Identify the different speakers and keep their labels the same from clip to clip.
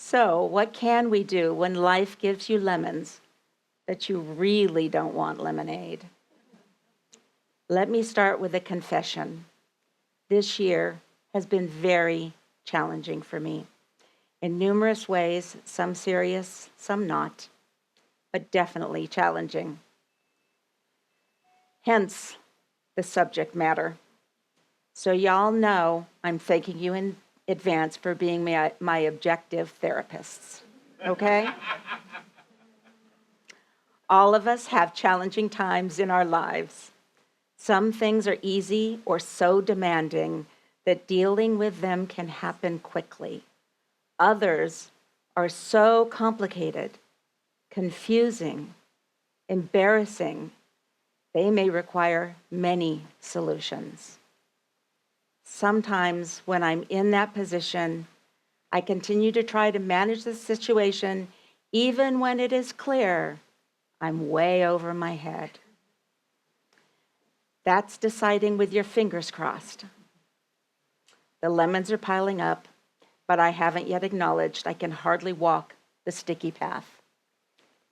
Speaker 1: So, what can we do when life gives you lemons that you really don't want lemonade? Let me start with a confession. This year has been very challenging for me in numerous ways, some serious, some not, but definitely challenging. Hence the subject matter. So, y'all know I'm thanking you in advance for being my objective therapists, okay? All of us have challenging times in our lives. Some things are easy or so demanding that dealing with them can happen quickly. Others are so complicated, confusing, embarrassing, they may require many solutions. Sometimes when I'm in that position, I continue to try to manage the situation even when it is clear I'm way over my head. That's deciding with your fingers crossed. The lemons are piling up, but I haven't yet acknowledged I can hardly walk the sticky path.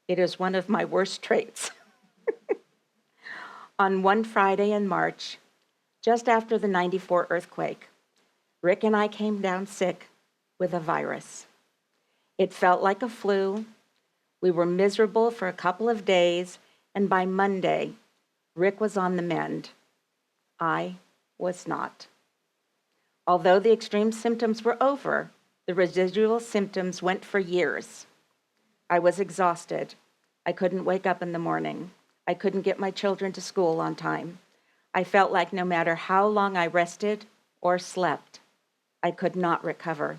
Speaker 1: It is one of my worst traits. On one Friday in March, just after the '94 earthquake, Rick and I came down sick with a virus. It felt like a flu. We were miserable for a couple of days, and by Monday, Rick was on the mend. I was not. Although the extreme symptoms were over, the residual symptoms went for years. I was exhausted. I couldn't wake up in the morning. I couldn't get my children to school on time. I felt like no matter how long I rested or slept, I could not recover.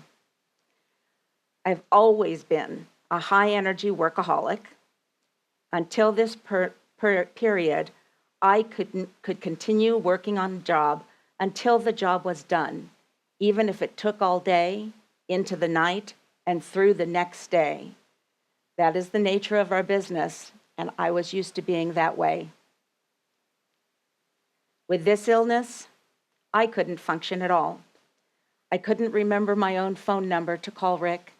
Speaker 1: I've always been a high-energy workaholic. Until this period, I could continue working on the job until the job was done, even if it took all day, into the night, and through the next day. That is the nature of our business, and I was used to being that way. With this illness, I couldn't function at all. I couldn't remember my own phone number to call Rick.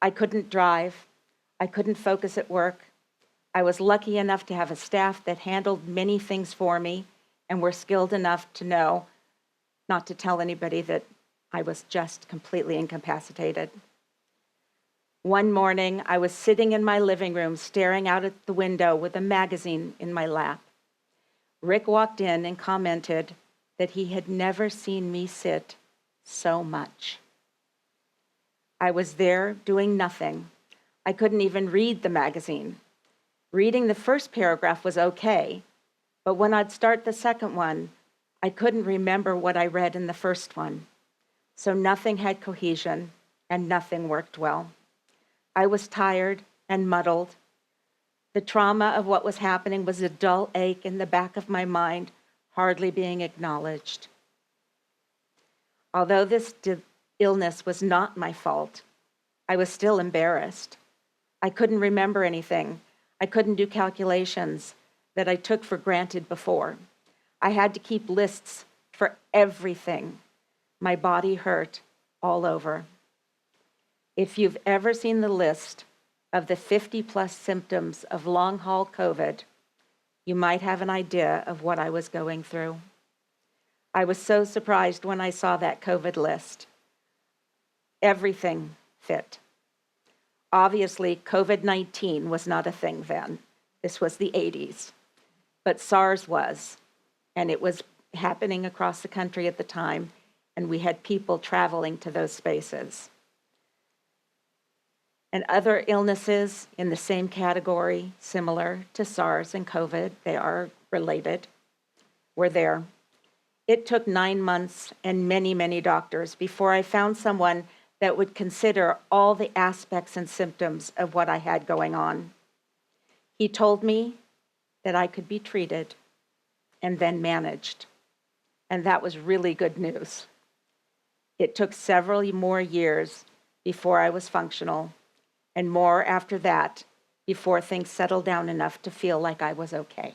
Speaker 1: I couldn't drive. I couldn't focus at work. I was lucky enough to have a staff that handled many things for me and were skilled enough to know not to tell anybody that I was just completely incapacitated. One morning, I was sitting in my living room staring out at the window with a magazine in my lap. Rick walked in and commented that he had never seen me sit so much. I was there doing nothing. I couldn't even read the magazine. Reading the first paragraph was okay, but when I'd start the second one, I couldn't remember what I read in the first one. So nothing had cohesion and nothing worked well. I was tired and muddled. The trauma of what was happening was a dull ache in the back of my mind, hardly being acknowledged. Although this illness was not my fault, I was still embarrassed. I couldn't remember anything. I couldn't do calculations that I took for granted before. I had to keep lists for everything. My body hurt all over. If you've ever seen the list of the 50-plus symptoms of long-haul COVID, you might have an idea of what I was going through. I was so surprised when I saw that COVID list. Everything fit. Obviously, COVID-19 was not a thing then. This was the 80s. But SARS was, and it was happening across the country at the time, and we had people traveling to those spaces. And other illnesses in the same category, similar to SARS and COVID, they are related, were there. It took 9 months and many, many doctors before I found someone that would consider all the aspects and symptoms of what I had going on. He told me that I could be treated and then managed, and that was really good news. It took several more years before I was functional, and more after that before things settled down enough to feel like I was okay.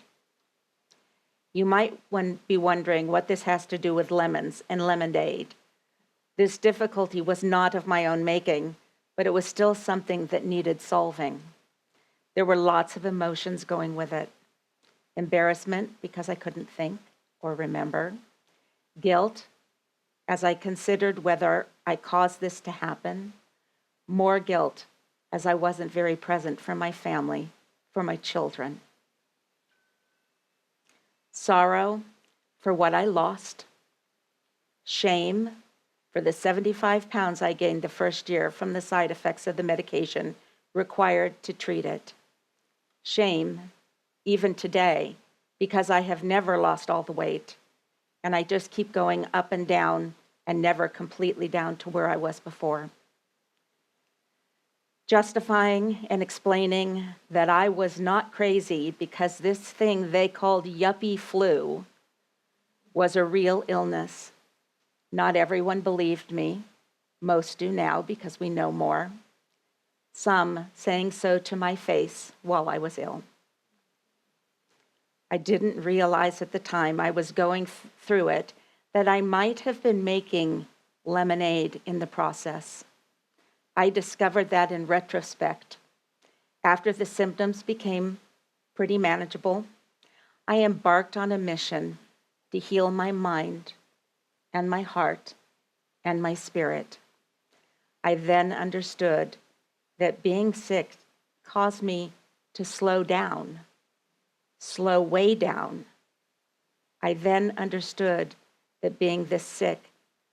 Speaker 1: You might be wondering what this has to do with lemons and lemonade. This difficulty was not of my own making, but it was still something that needed solving. There were lots of emotions going with it. Embarrassment because I couldn't think or remember. Guilt as I considered whether I caused this to happen. More guilt as I wasn't very present for my family, for my children. Sorrow for what I lost. Shame for the 75 pounds I gained the first year from the side effects of the medication required to treat it. Shame, even today, because I have never lost all the weight, and I just keep going up and down and never completely down to where I was before. Justifying and explaining that I was not crazy because this thing they called yuppie flu was a real illness. Not everyone believed me. Most do now because we know more. Some saying so to my face while I was ill. I didn't realize at the time I was going through it that I might have been making lemonade in the process. I discovered that in retrospect. After the symptoms became pretty manageable, I embarked on a mission to heal my mind and my heart and my spirit. I then understood that being sick caused me to slow down, slow way down. I then understood that being this sick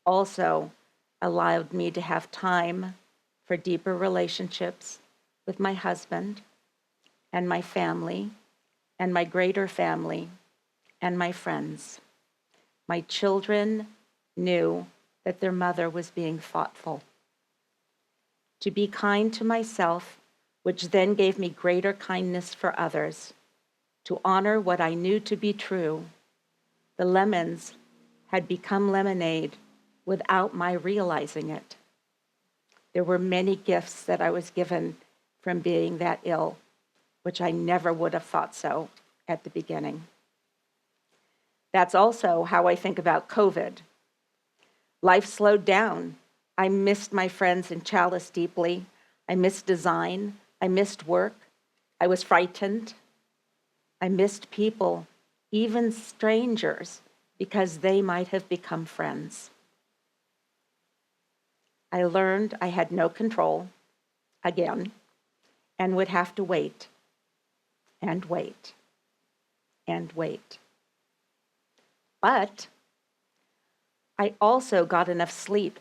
Speaker 1: also allowed me to have time for deeper relationships with my husband and my family and my greater family and my friends. My children knew that their mother was being thoughtful. To be kind to myself, which then gave me greater kindness for others, to honor what I knew to be true. The lemons had become lemonade without my realizing it. There were many gifts that I was given from being that ill, which I never would have thought so at the beginning. That's also how I think about COVID. Life slowed down. I missed my friends in Chalice deeply. I missed design. I missed work. I was frightened. I missed people, even strangers, because they might have become friends. I learned I had no control, again, and would have to wait, and wait, and wait. But I also got enough sleep.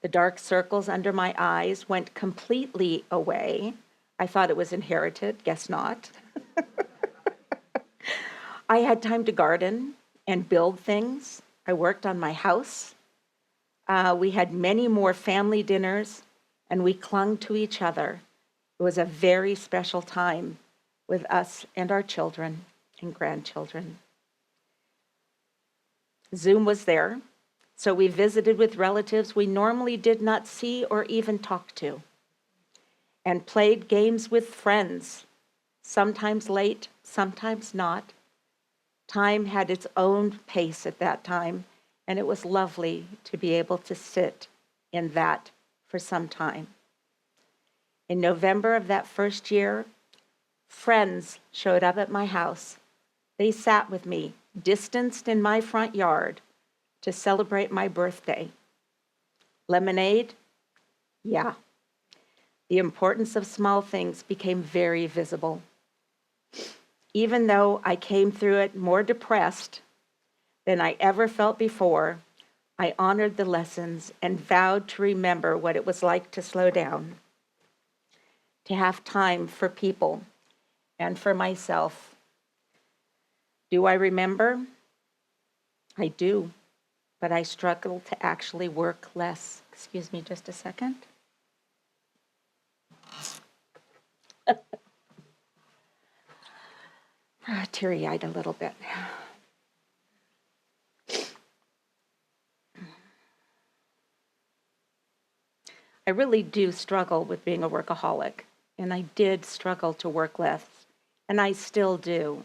Speaker 1: The dark circles under my eyes went completely away. I thought it was inherited, guess not. I had time to garden and build things. I worked on my house. We had many more family dinners, and we clung to each other. It was a very special time with us and our children and grandchildren. Zoom was there, so we visited with relatives we normally did not see or even talk to, and played games with friends, sometimes late, sometimes not. Time had its own pace at that time, and it was lovely to be able to sit in that for some time. In November of that first year, friends showed up at my house. They sat with me, distanced in my front yard, to celebrate my birthday. Lemonade? Yeah. The importance of small things became very visible. Even though I came through it more depressed than I ever felt before, I honored the lessons and vowed to remember what it was like to slow down, to have time for people and for myself. Do I remember? I do, but I struggle to actually work less. Excuse me just a second. Teary-eyed a little bit. I really do struggle with being a workaholic, and I did struggle to work less, and I still do.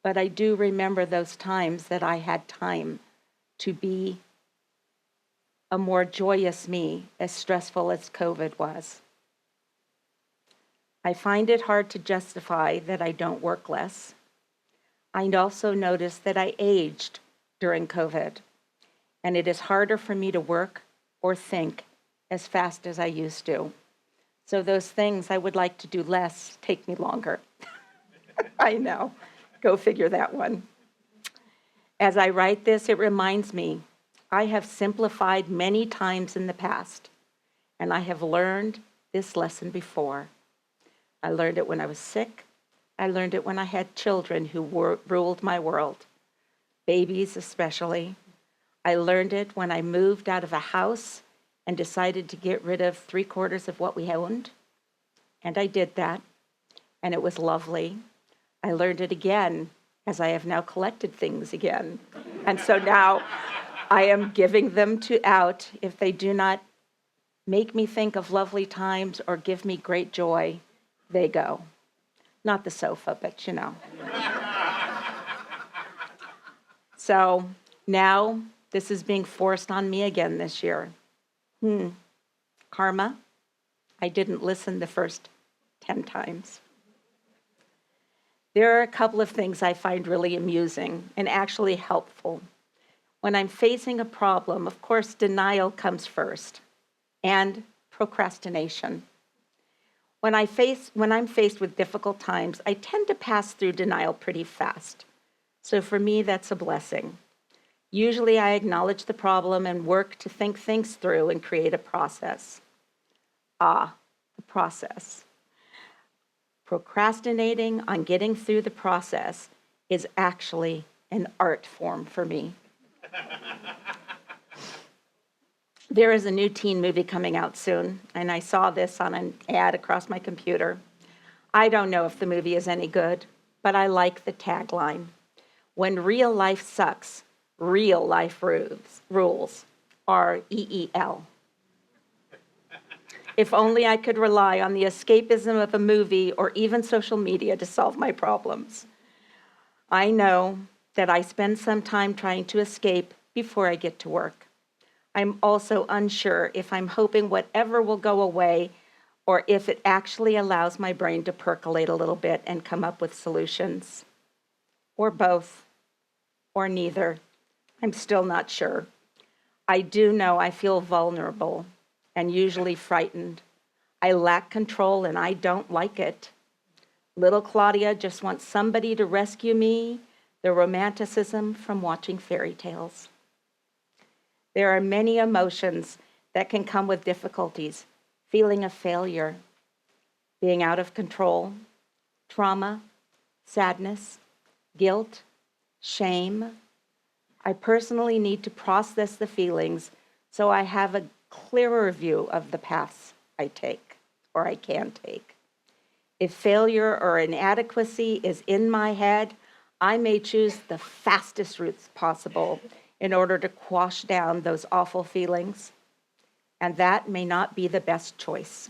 Speaker 1: But I do remember those times that I had time to be a more joyous me, as stressful as COVID was. I find it hard to justify that I don't work less. I also noticed that I aged during COVID, and it is harder for me to work or think as fast as I used to. So those things I would like to do less take me longer. I know. Go figure that one. As I write this, it reminds me I have simplified many times in the past, and I have learned this lesson before. I learned it when I was sick. I learned it when I had children who ruled my world, babies especially. I learned it when I moved out of a house and decided to get rid of 3/4 of what we owned. And I did that, and it was lovely. I learned it again as I have now collected things again. And so now I am giving them out. If they do not make me think of lovely times or give me great joy, they go. Not the sofa, but you know. So now this is being forced on me again this year. Karma. I didn't listen the first 10 times. There are a couple of things I find really amusing and actually helpful. When I'm facing a problem, of course, denial comes first, and procrastination. When I'm faced with difficult times, I tend to pass through denial pretty fast. So for me, that's a blessing. Usually I acknowledge the problem and work to think things through and create a process. The process. Procrastinating on getting through the process is actually an art form for me. There is a new teen movie coming out soon, and I saw this on an ad across my computer. I don't know if the movie is any good, but I like the tagline. When real life sucks, real life rules. REEL. If only I could rely on the escapism of a movie or even social media to solve my problems. I know that I spend some time trying to escape before I get to work. I'm also unsure if I'm hoping whatever will go away or if it actually allows my brain to percolate a little bit and come up with solutions. Or both, or neither. I'm still not sure. I do know I feel vulnerable and usually frightened. I lack control and I don't like it. Little Claudia just wants somebody to rescue me, the romanticism from watching fairy tales. There are many emotions that can come with difficulties: feeling of failure, being out of control, trauma, sadness, guilt, shame. I personally need to process the feelings so I have a clearer view of the paths I take or I can take. If failure or inadequacy is in my head, I may choose the fastest routes possible in order to quash down those awful feelings, and that may not be the best choice.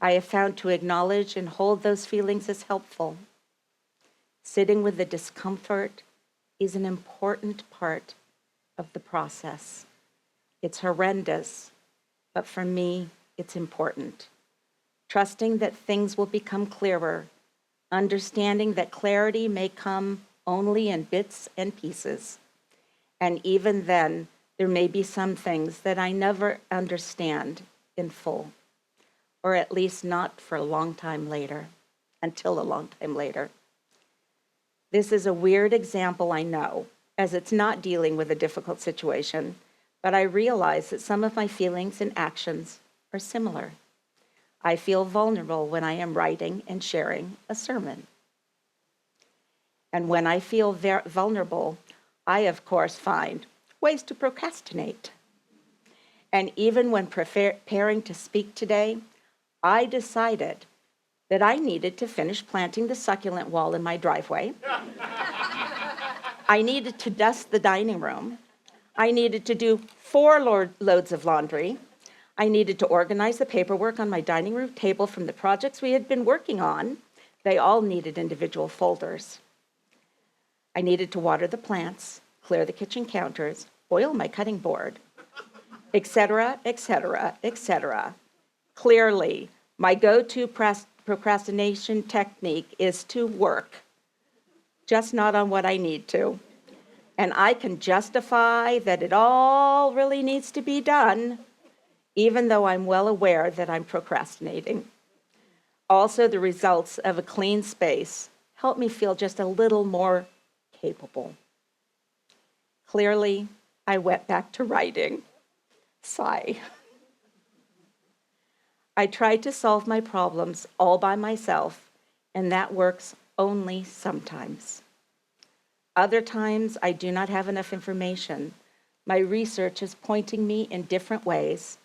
Speaker 1: I have found to acknowledge and hold those feelings as helpful. Sitting with the discomfort is an important part of the process. It's horrendous, but for me, it's important. Trusting that things will become clearer, understanding that clarity may come only in bits and pieces. And even then, there may be some things that I never understand in full, or at least not for a long time later, until a long time later. This is a weird example, I know, as it's not dealing with a difficult situation, but I realize that some of my feelings and actions are similar. I feel vulnerable when I am writing and sharing a sermon. And when I feel vulnerable, I, of course, find ways to procrastinate. And even when preparing to speak today, I decided that I needed to finish planting the succulent wall in my driveway. I needed to dust the dining room. I needed to do 4 loads of laundry. I needed to organize the paperwork on my dining room table from the projects we had been working on. They all needed individual folders. I needed to water the plants, clear the kitchen counters, oil my cutting board, etc., etc., etc. Clearly, my go-to procrastination technique is to work, just not on what I need to. And I can justify that it all really needs to be done, even though I'm well aware that I'm procrastinating. Also, the results of a clean space help me feel just a little more capable. Clearly, I went back to writing. Sigh. I tried to solve my problems all by myself, and that works only sometimes. Other times, I do not have enough information. My research is pointing me in different ways,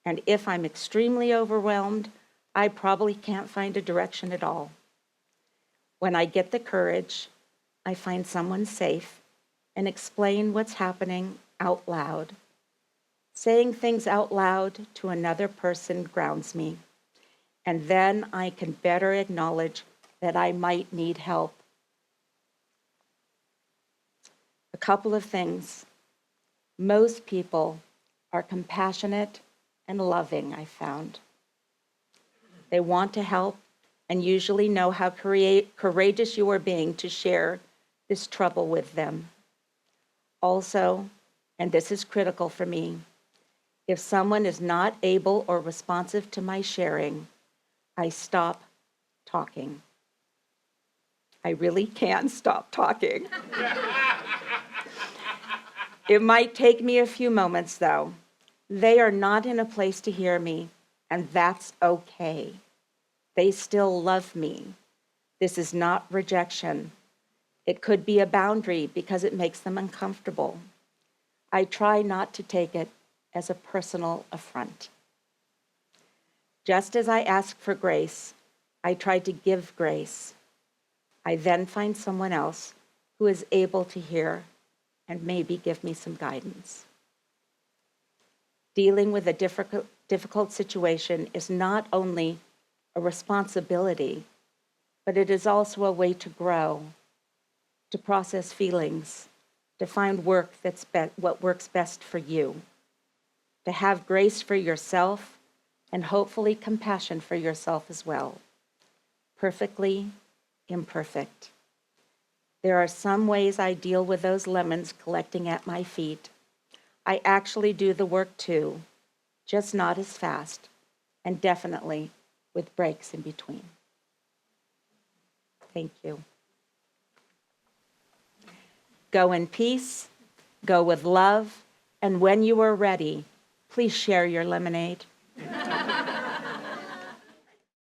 Speaker 1: and if I'm extremely overwhelmed, I probably can't find a direction at all. When I get the courage, I find someone safe and explain what's happening out loud. Saying things out loud to another person grounds me, and then I can better acknowledge that I might need help. A couple of things. Most people are compassionate and loving, I found. They want to help and usually know how courageous you are being to share this trouble with them. Also, and this is critical for me, if someone is not able or responsive to my sharing, I stop talking. I really can stop talking. It might take me a few moments, though. They are not in a place to hear me, and that's okay. They still love me. This is not rejection. It could be a boundary because it makes them uncomfortable. I try not to take it as a personal affront. Just as I ask for grace, I try to give grace. I then find someone else who is able to hear and maybe give me some guidance. Dealing with a difficult situation is not only a responsibility, but it is also a way to grow, to process feelings, to find work that's what works best for you, to have grace for yourself and hopefully compassion for yourself as well. Perfectly imperfect. There are some ways I deal with those lemons collecting at my feet. I actually do the work too, just not as fast, and definitely with breaks in between. Thank you. Go in peace, go with love, and when you are ready, please share your lemonade.